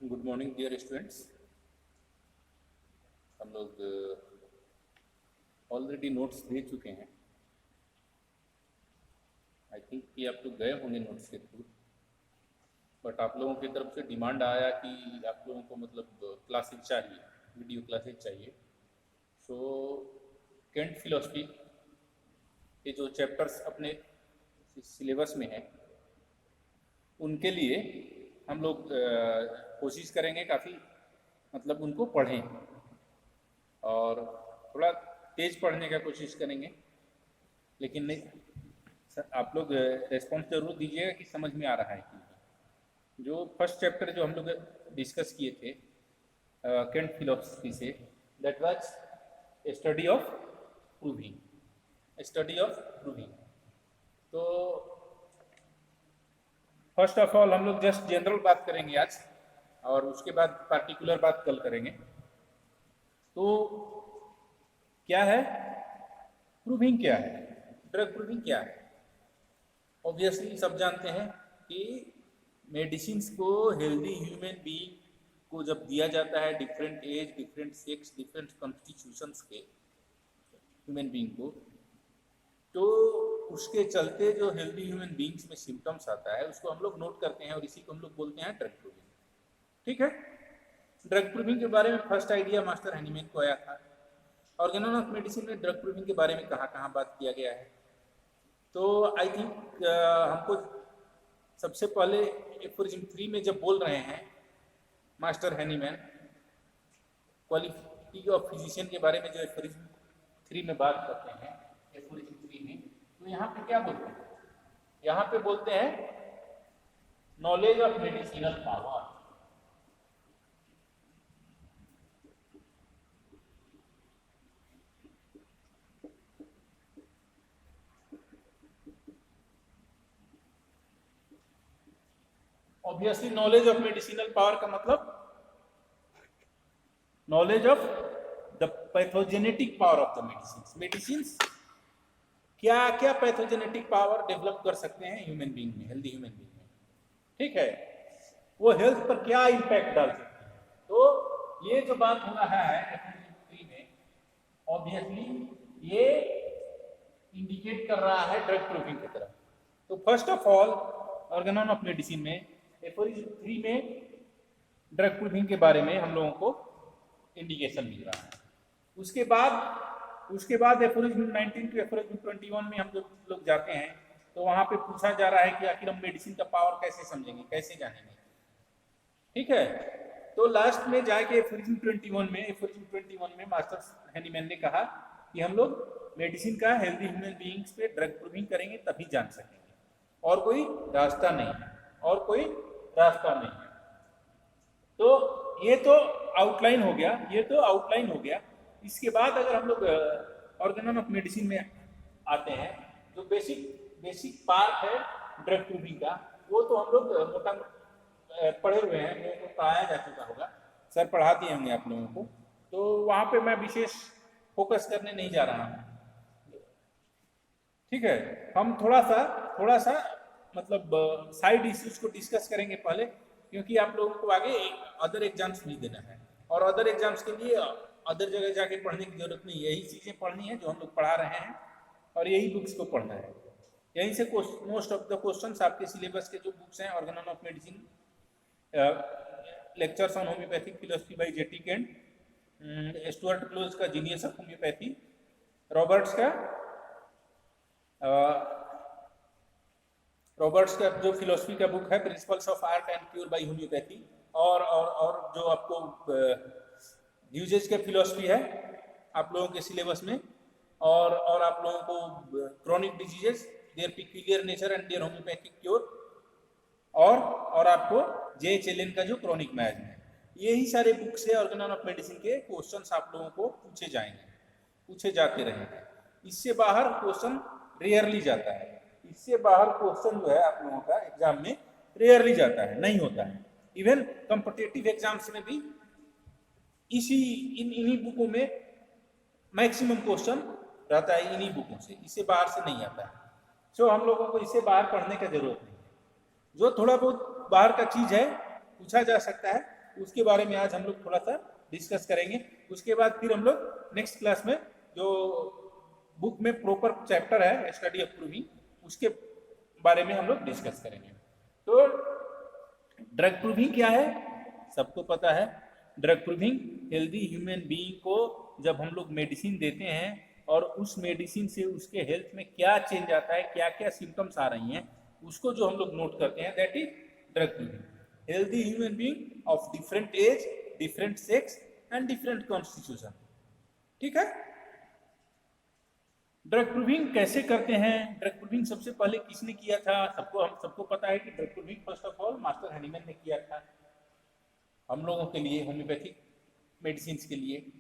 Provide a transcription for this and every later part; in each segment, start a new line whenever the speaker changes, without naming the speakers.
Good morning dear students. हम लोग already notes दे चुके हैं। आई थिंक कि आप लोग गए होंगे नोट्स के थ्रू, बट आप लोगों की तरफ से डिमांड आया कि आप लोगों को मतलब क्लासेज चाहिए, वीडियो क्लासेज चाहिए। सो केंट फिलोसफी के जो चैप्टर्स अपने सिलेबस में हैं उनके लिए हम लोग कोशिश करेंगे काफ़ी मतलब उनको पढ़ें और थोड़ा तेज पढ़ने का कोशिश करेंगे। लेकिन नहीं सर, आप लोग रेस्पॉन्स जरूर दीजिएगा कि समझ में आ रहा है कि जो फर्स्ट चैप्टर जो हम लोग डिस्कस किए थे केंट फिलोसफी से, that was study of proving. तो फर्स्ट ऑफ ऑल हम लोग जस्ट जनरल बात करेंगे आज और उसके बाद पार्टिकुलर बात कल करेंगे। तो क्या है प्रूविंग, क्या है ड्रग प्रूविंग, क्या है? ऑब्वियसली सब जानते हैं कि मेडिसिन्स को हेल्दी ह्यूमन बीइंग को जब दिया जाता है, different age, different sex, different constitutions के ह्यूमन बीइंग को, तो उसके चलते जो हेल्दी ह्यूमन बीइंग्स में सिम्टम्स आता है उसको हम लोग नोट करते हैं और इसी को हम लोग बोलते हैं ड्रग प्रूविंग। ठीक है, ड्रग प्रूविंग के बारे में फर्स्ट आइडिया मास्टर हैनीमैन को आया था। ऑर्गेनॉन ऑफ मेडिसिन में ड्रग प्रूविंग के बारे में कहाँ कहाँ बात किया गया है। तो आई थिंक हमको सबसे पहले एफोरिज्म 3 में जब बोल रहे हैं master Hahnemann quality of physician के बारे में, जो एफोरिज्म 3 में बात करते हैं, एफोरिज्म 3 में, तो यहाँ पे क्या बोलते हैं? यहाँ पे बोलते हैं knowledge of medicinal power. Obviously knowledge of medicinal power का मतलब knowledge of the pathogenetic power of the medicine. क्या क्या पैथोजेनेटिक पावर डेवलप कर सकते हैं ह्यूमन बीइंग में, हेल्दी ह्यूमन बीइंग में, ठीक है, वो हेल्थ पर क्या इंपैक्ट डाल सकते हैं। तो ये जो बात हो रहा है में, ऑब्वियसली ये इंडिकेट कर रहा है ड्रग प्रूविंग की तरफ। तो first of all Organon of medicine में एफोरिज्म 3 में ड्रग प्रूविंग के बारे में हम लोगों को इंडिकेशन मिल रहा है। उसके बाद एफोरिज्म 19 टू एफोरिज्म 21 में हम लोग जाते हैं तो वहां पे पूछा जा रहा है कि आखिर हम मेडिसिन का पावर कैसे समझेंगे, कैसे जानेंगे। ठीक है, तो लास्ट में जाके एफोरिज्म 21 में मास्टर हैनीमैन ने कहा कि हम लोग मेडिसिन का हेल्दी ह्यूमन बीइंग्स पे ड्रग प्रूविंग करेंगे तभी जान सकेंगे, और कोई रास्ता नहीं है, और कोई रास्ता नहीं है। तो ये तो आउटलाइन हो गया, इसके बाद अगर हम लोग ऑर्गेनॉन ऑफ मेडिसिन में आते हैं, जो बेसिक पार्ट है ड्रग प्रूविंग का, वो तो हम लोग मोटा पढ़े हुए हैं, मेरे को पढ़ाया जा चुका होगा, सर पढ़ा दिए होंगे आप लोगों को, तो वहां पे मैं विशेष फोकस करने नहीं जा रहा हूँ। ठीक है, हम थोड़ा सा मतलब साइड इश्यूज को डिस्कस करेंगे पहले, क्योंकि आप लोगों को आगे अदर एग्जाम्स नहीं देना है, और अदर एग्जाम्स के लिए अदर जगह जाके पढ़ने की जरूरत नहीं, यही चीज़ें पढ़नी है जो हम लोग पढ़ा रहे हैं और यही बुक्स को पढ़ना है। यहीं से मोस्ट ऑफ द क्वेश्चंस आपके सिलेबस के जो बुक्स हैं, Organon of medicine, lectures on homoeopathic philosophy by JT Kent, Stuart Close का जीनियस ऑफ होम्योपैथी, रॉबर्ट्स का जो फिलोसफी का बुक है principles of art and cure by homoeopathy, और जो आपको यूजेज के फिलोसफी है आप लोगों के सिलेबस में, और आप लोगों को chronic diseases, their peculiar nature and their homoeopathic cure, और आपको JHLN का जो क्रोनिक मैज है, यही सारे बुक्स है ऑर्गेनॉन ऑफ मेडिसिन के क्वेश्चंस आप लोगों को पूछे जाते रहेंगे। इससे बाहर क्वेश्चन रेयरली जाता है, इससे बाहर क्वेश्चन जो है आप लोगों का एग्जाम में रेयरली जाता है, नहीं होता है। इवन कॉम्पिटिटिव एग्जाम्स में भी इन्हीं बुकों में मैक्सिमम क्वेश्चन रहता है, इन्हीं बुकों से, इससे बाहर से नहीं आता है। सो हम लोगों को इससे बाहर पढ़ने की जरूरत नहीं है। जो थोड़ा बहुत बाहर का चीज है पूछा जा सकता है उसके बारे में आज हम लोग थोड़ा सा डिस्कस करेंगे। उसके बाद फिर हम लोग नेक्स्ट क्लास में जो बुक में प्रॉपर चैप्टर है स्टडी ऑफ प्रूविंग, उसके बारे में हम लोग डिस्कस करेंगे। तो ड्रग प्रूविंग क्या है, सबको पता है। Drug proving healthy human being को जब हम लोग मेडिसिन देते हैं और उस मेडिसिन से उसके हेल्थ में क्या चेंज आता है, क्या क्या सिम्टम्स आ रही हैं, उसको जो हम लोग नोट करते हैं, that is drug proving. Healthy human being of different age, different sex and different constitution. ठीक है। ड्रग प्रूविंग कैसे करते हैं? ड्रग प्रूविंग सबसे पहले किसने किया था? हम सबको पता है कि drug proving first of all master Hahnemann ने किया था हम लोगों के लिए, होम्योपैथिक मेडिसिन के लिए।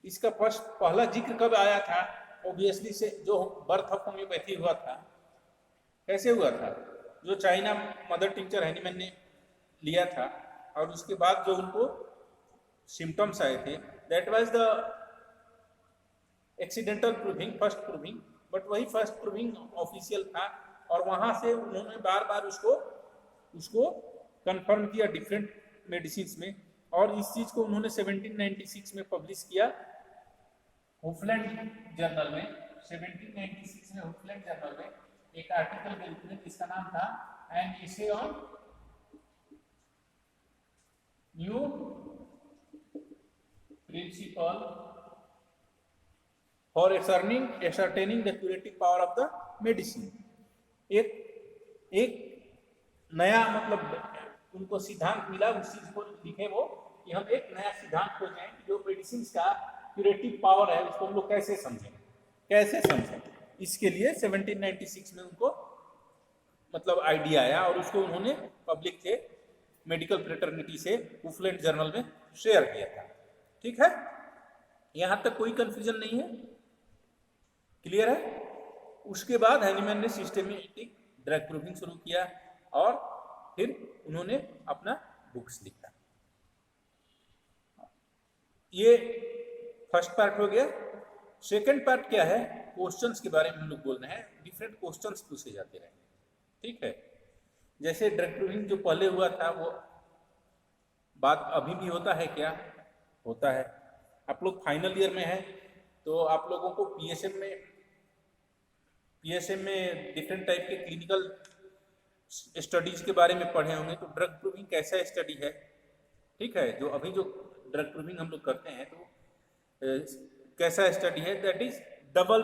इसका पहला जिक्र कब आया था? ऑब्वियसली से जो बर्थ ऑफ होम्योपैथी हुआ था, कैसे हुआ था? जो चाइना मदर टिंचर हैनीमैन ने लिया था और उसके बाद जो उनको सिम्टम्स आए थे, that was the accidental proving, first proving. But वही फर्स्ट प्रूविंग ऑफिशियल था और वहां से उन्होंने बार बार उसको कंफर्म किया डिफरेंट मेडिसिन में, और इस चीज को उन्होंने 1796 में पब्लिश किया हुफलैंड जर्नल में। 1796 में हुफलैंड जर्नल में एक आर्टिकल के रूप में, जिसका नाम था an essay on new principle for ascertaining the curative power of the medicine। एक नया मतलब उनको सिद्धांत मिला, उस चीज को लिखे वो कि हम एक नया सिद्धांत खोजें कि जो मेडिसिन का क्यूरेटिव पावर है उसको हम लोग कैसे समझें। इसके लिए 1796 में उनको मतलब आइडिया आया और उसको उन्होंने पब्लिक से, मेडिकल फ्रेटर्निटी से हुफलैंड जर्नल में शेयर किया था। ठीक है, यहां तक कोई कंफ्यूजन नहीं है, क्लियर है? उसके बाद हैनीमैन ने सिस्टेमेटिक ड्रग प्रूविंग शुरू किया और फिर उन्होंने अपना बुक्स लिखा। ये फर्स्ट पार्ट हो गया। सेकंड पार्ट क्या है? क्वेश्चंस के बारे में हम लोग बोल रहे हैं। डिफरेंट क्वेश्चंस पूछे जाते रहे, ठीक है। जैसे ड्रग प्रूविंग जो पहले हुआ था वो बात अभी भी होता है क्या? होता है। आप लोग फाइनल ईयर में है तो आप लोगों को पीएसएम में डिफरेंट टाइप के क्लिनिकल स्टडीज के बारे में पढ़े होंगे। तो ड्रग प्रूविंग कैसा स्टडी है, ठीक है, जो अभी जो ड्रग प्रूविंग हम लोग करते हैं तो कैसा स्टडी है? That is double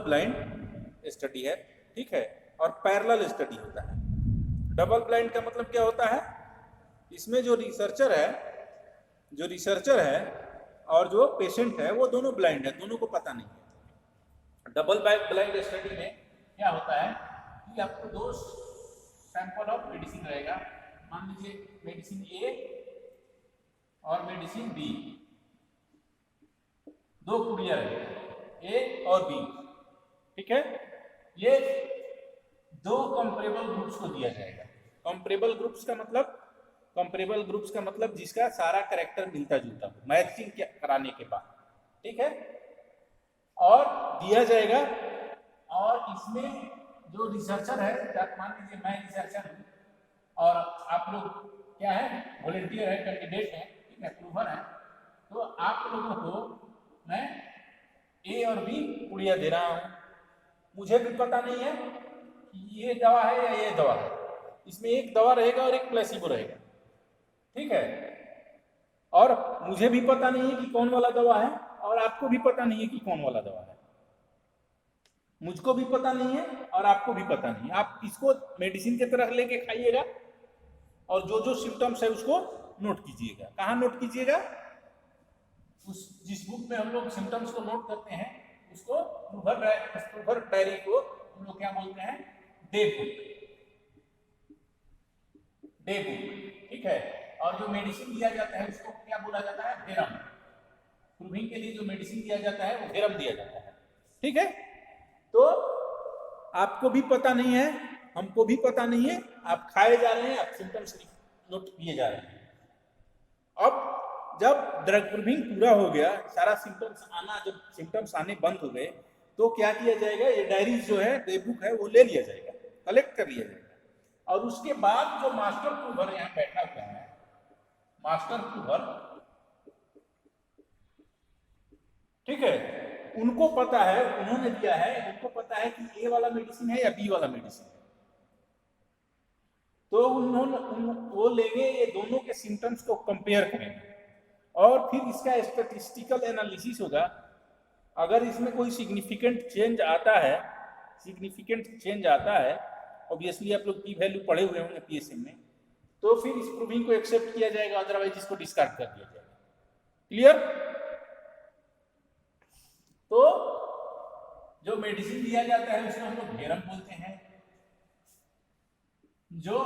blind study है, ठीक है, और पैरेलल स्टडी होता है। डबल ब्लाइंड का मतलब क्या होता है? इसमें जो रिसर्चर है और जो पेशेंट है वो दोनों ब्लाइंड है, दोनों को पता नहीं है। डबल ब्लाइंड स्टडी में क्या होता है कि आपको दो सैंपल ऑफ मेडिसिन रहेगा। मान लीजिए मेडिसिन ए और मेडिसिन बी, दो पुड़िया रहेगा ए और बी, ठीक है। ये दो कंपेरेबल ग्रुप्स को दिया जाएगा। कंपेरेबल ग्रुप्स का मतलब जिसका सारा कैरेक्टर मिलता जुलता हो, मैचिंग कराने के बाद, ठीक है, और दिया जाएगा। और इसमें जो रिसर्चर है, मान लीजिए मैं रिसर्चर हूँ और आप लोग क्या है, वॉलंटियर है, कैंडिडेट है, ठीक है, प्रूवर है, तो आप लोगों को मैं ए और बी पुड़िया दे रहा हूँ। मुझे भी पता नहीं है कि ये दवा है या ये दवा है। इसमें एक दवा रहेगा और एक प्लेसिबो रहेगा, ठीक है, और मुझे भी पता नहीं है कि कौन वाला दवा है और आपको भी पता नहीं है कि कौन वाला दवा है। मुझको भी पता नहीं है और आपको भी पता नहीं है। आप इसको मेडिसिन की तरह लेके खाइएगा और जो जो सिम्टम्स है उसको नोट कीजिएगा। कहाँ नोट कीजिएगा? उस जिस बुक में हम लोग सिम्टम्स को नोट करते हैं उसको प्रूवर डायरी को हम लोग क्या बोलते हैं? डे बुक, ठीक है। और जो मेडिसिन दिया जाता है उसको क्या बोला जाता है? वेरम। प्रूविंग के लिए जो मेडिसिन दिया जाता है वो वेरम दिया जाता है, ठीक है। तो आपको भी पता नहीं है, हमको भी पता नहीं है, आप खाए जा रहे हैं, आप सिम्टम्स नोट किए जा रहे हैं। अब जब ड्रग प्रूविंग पूरा हो गया, सारा जब सिम्टम्स आने बंद हो गए, तो क्या किया जाएगा? ये डायरीज जो है, डे बुक है, वो ले लिया जाएगा, कलेक्ट कर लिया जाएगा। और उसके बाद जो मास्टर प्रूवर यहाँ बैठा हुआ है, मास्टर प्रूवर, ठीक है, उनको पता है, उन्होंने दिया है, उनको पता है कि ए वाला मेडिसिन है या बी वाला मेडिसिन है, तो वो लेंगे, ये दोनों के सिम्टम्स को कंपेयर करेंगे और फिर इसका स्टैटिस्टिकल एनालिसिस होगा। अगर इसमें कोई सिग्निफिकेंट चेंज आता है, ऑब्वियसली आप लोग पी वैल्यू पढ़े हुए होंगे पीएसएम में, तो फिर इस प्रूविंग को एक्सेप्ट किया जाएगा, अदरवाइज इसको डिस्कार्ड कर दिया जाएगा। क्लियर? तो जो मेडिसिन दिया जाता है उसको हम लोग भेरम बोलते हैं, जो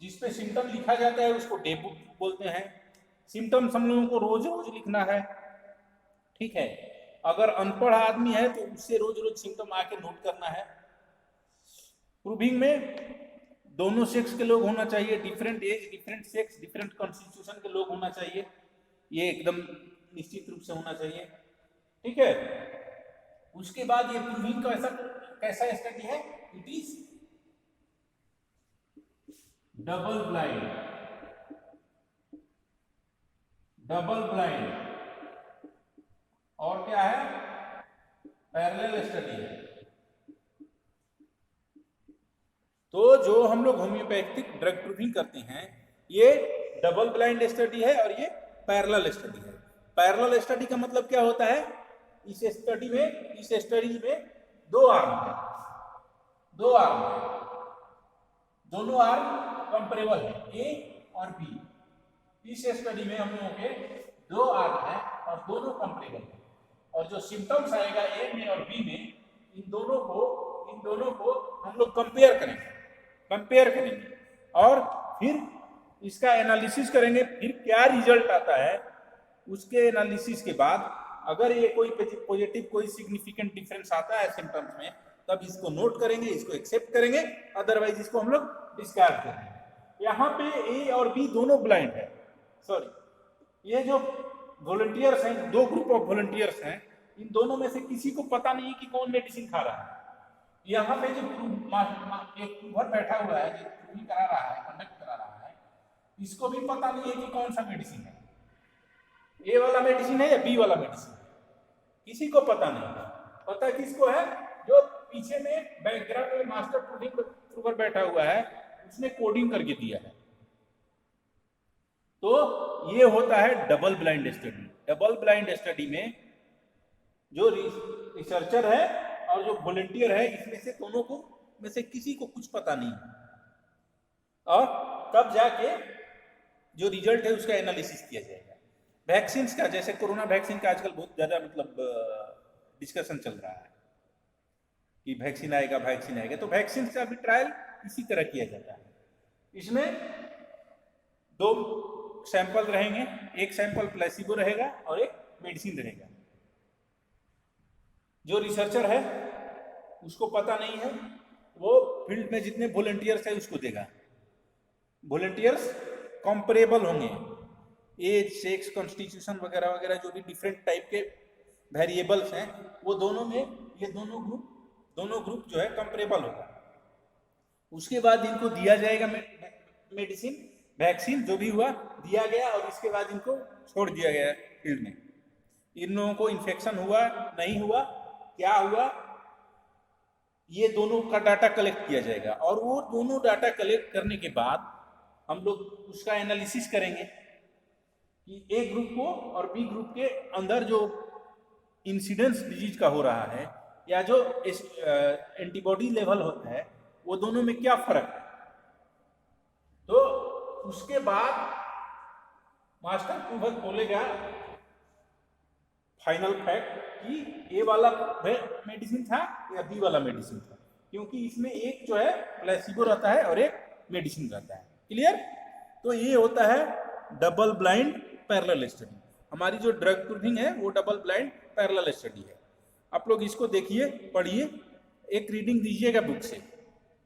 जिसपे सिम्टम लिखा जाता है उसको डे बुक बोलते हैं। सिम्टम्स हम लोगों को रोज रोज लिखना है, ठीक है। अगर अनपढ़ आदमी है तो उससे रोज रोज सिम्टम आके नोट करना है। प्रूविंग में दोनों सेक्स के लोग होना चाहिए, different age, different sex, different constitution के लोग होना चाहिए, ये एकदम निश्चित रूप से होना चाहिए, ठीक है। उसके बाद ये प्रूविंग का कैसा स्टडी है, इट इज डबल ब्लाइंड और क्या है, पैरेलल स्टडी है। तो जो हम लोग होम्योपैथिक ड्रग प्रूविंग करते हैं ये डबल ब्लाइंड स्टडी है और ये पैरेलल स्टडी है। पैरेलल स्टडी का मतलब क्या होता है, इस स्टडी में दो आर्म है, दोनों आर्म कंपेरेबल है, ए और बी। इस स्टडी में हम लोगों के दो आर्म है और दोनों कंपेरेबल है, और जो सिम्टम्स आएगा ए में और बी में, इन दोनों को हम लोग कंपेयर करेंगे और फिर इसका एनालिसिस करेंगे। फिर क्या रिजल्ट आता है, उसके एनालिसिस के बाद अगर ये कोई पॉजिटिव, कोई सिग्निफिकेंट डिफरेंस आता है सिम्टम्स में, तब इसको नोट करेंगे, इसको एक्सेप्ट करेंगे, अदरवाइज इसको हम लोग डिस्कार्ड करेंगे। यहाँ पे ए और बी दोनों ब्लाइंड है, सॉरी, ये जो वॉलंटियर्स हैं, दो ग्रुप ऑफ वॉलंटियर्स हैं, इन दोनों में से किसी को पता नहीं कि कौन मेडिसिन खा रहा है। यहाँ पे जो एक प्रूवर बैठा हुआ है, जो प्रूविंग करा रहा है, कंडक्ट करा रहा है, इसको भी पता नहीं है कि कौन सा मेडिसिन है, ए वाला मेडिसिन है या बी वाला मेडिसिन है, किसी को पता नहीं। पता किसको है, जो पीछे में बैकग्राउंड में मास्टर प्रूवर बैठा हुआ है, उसने कोडिंग करके दिया है। तो ये होता है double blind study. Double blind study में जो रिसर्चर है और जो वॉलंटियर है, इसमें से दोनों को में से किसी को कुछ पता नहीं है, और तब जाके जो रिजल्ट है उसका एनालिसिस किया जाएगा। वैक्सीन का, जैसे कोरोना वैक्सीन का आजकल बहुत ज्यादा डिस्कशन चल रहा है कि वैक्सीन आएगा, तो वैक्सीन का भी ट्रायल इसी तरह किया जाता है। इसमें दो सैंपल रहेंगे, एक सैंपल प्लेसिबो रहेगा और एक मेडिसिन रहेगा। जो रिसर्चर है उसको पता नहीं है, वो फील्ड में जितने वॉलंटियर्स है उसको देगा। वॉलंटियर्स कंपेरेबल होंगे, एज, सेक्स, कॉन्स्टिट्यूशन वगैरह वगैरह जो भी डिफरेंट टाइप के वेरिएबल्स हैं, वो दोनों में ये दोनों ग्रुप जो है कंपेरेबल होगा। उसके बाद इनको दिया जाएगा मेडिसिन, वैक्सीन जो भी हुआ दिया गया, और इसके बाद इनको छोड़ दिया गया फील्ड में। इन लोगों को इन्फेक्शन हुआ, नहीं हुआ, क्या हुआ, ये दोनों का डाटा कलेक्ट किया जाएगा। और वो दोनों डाटा कलेक्ट करने के बाद हम लोग उसका एनालिसिस करेंगे कि ए ग्रुप को और बी ग्रुप के अंदर जो इंसिडेंस डिजीज का हो रहा है या जो एंटीबॉडी लेवल होता है, वो दोनों में क्या फर्क है। तो उसके बाद मास्टर प्रूवर बोलेगा फाइनल फैक्ट कि ए वाला मेडिसिन था या बी वाला मेडिसिन था, क्योंकि इसमें एक जो है प्लेसिबो रहता है और एक मेडिसिन रहता है। क्लियर? तो ये होता है डबल ब्लाइंड पैरेलल स्टडी। हमारी जो ड्रग प्रूविंग है वो डबल ब्लाइंड पैरेलल स्टडी है। आप लोग इसको देखिए, पढ़िए, एक रीडिंग दीजिएगा बुक से,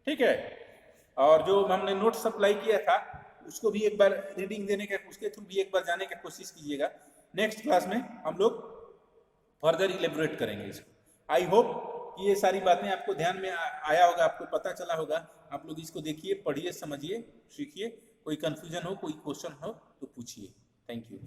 ठीक है। और जो हमने नोट सप्लाई किया था उसको भी एक बार रीडिंग देने का, उसके थ्रू भी एक बार जाने की कोशिश कीजिएगा। नेक्स्ट क्लास में हम लोग फर्दर इलेबोरेट करेंगे इसको। आई होप कि ये सारी बातें आपको ध्यान में आया होगा, आपको पता चला होगा। आप लोग इसको देखिए, पढ़िए, समझिए, सीखिए। कोई कंफ्यूजन हो, कोई क्वेश्चन हो तो पूछिए। Thank you.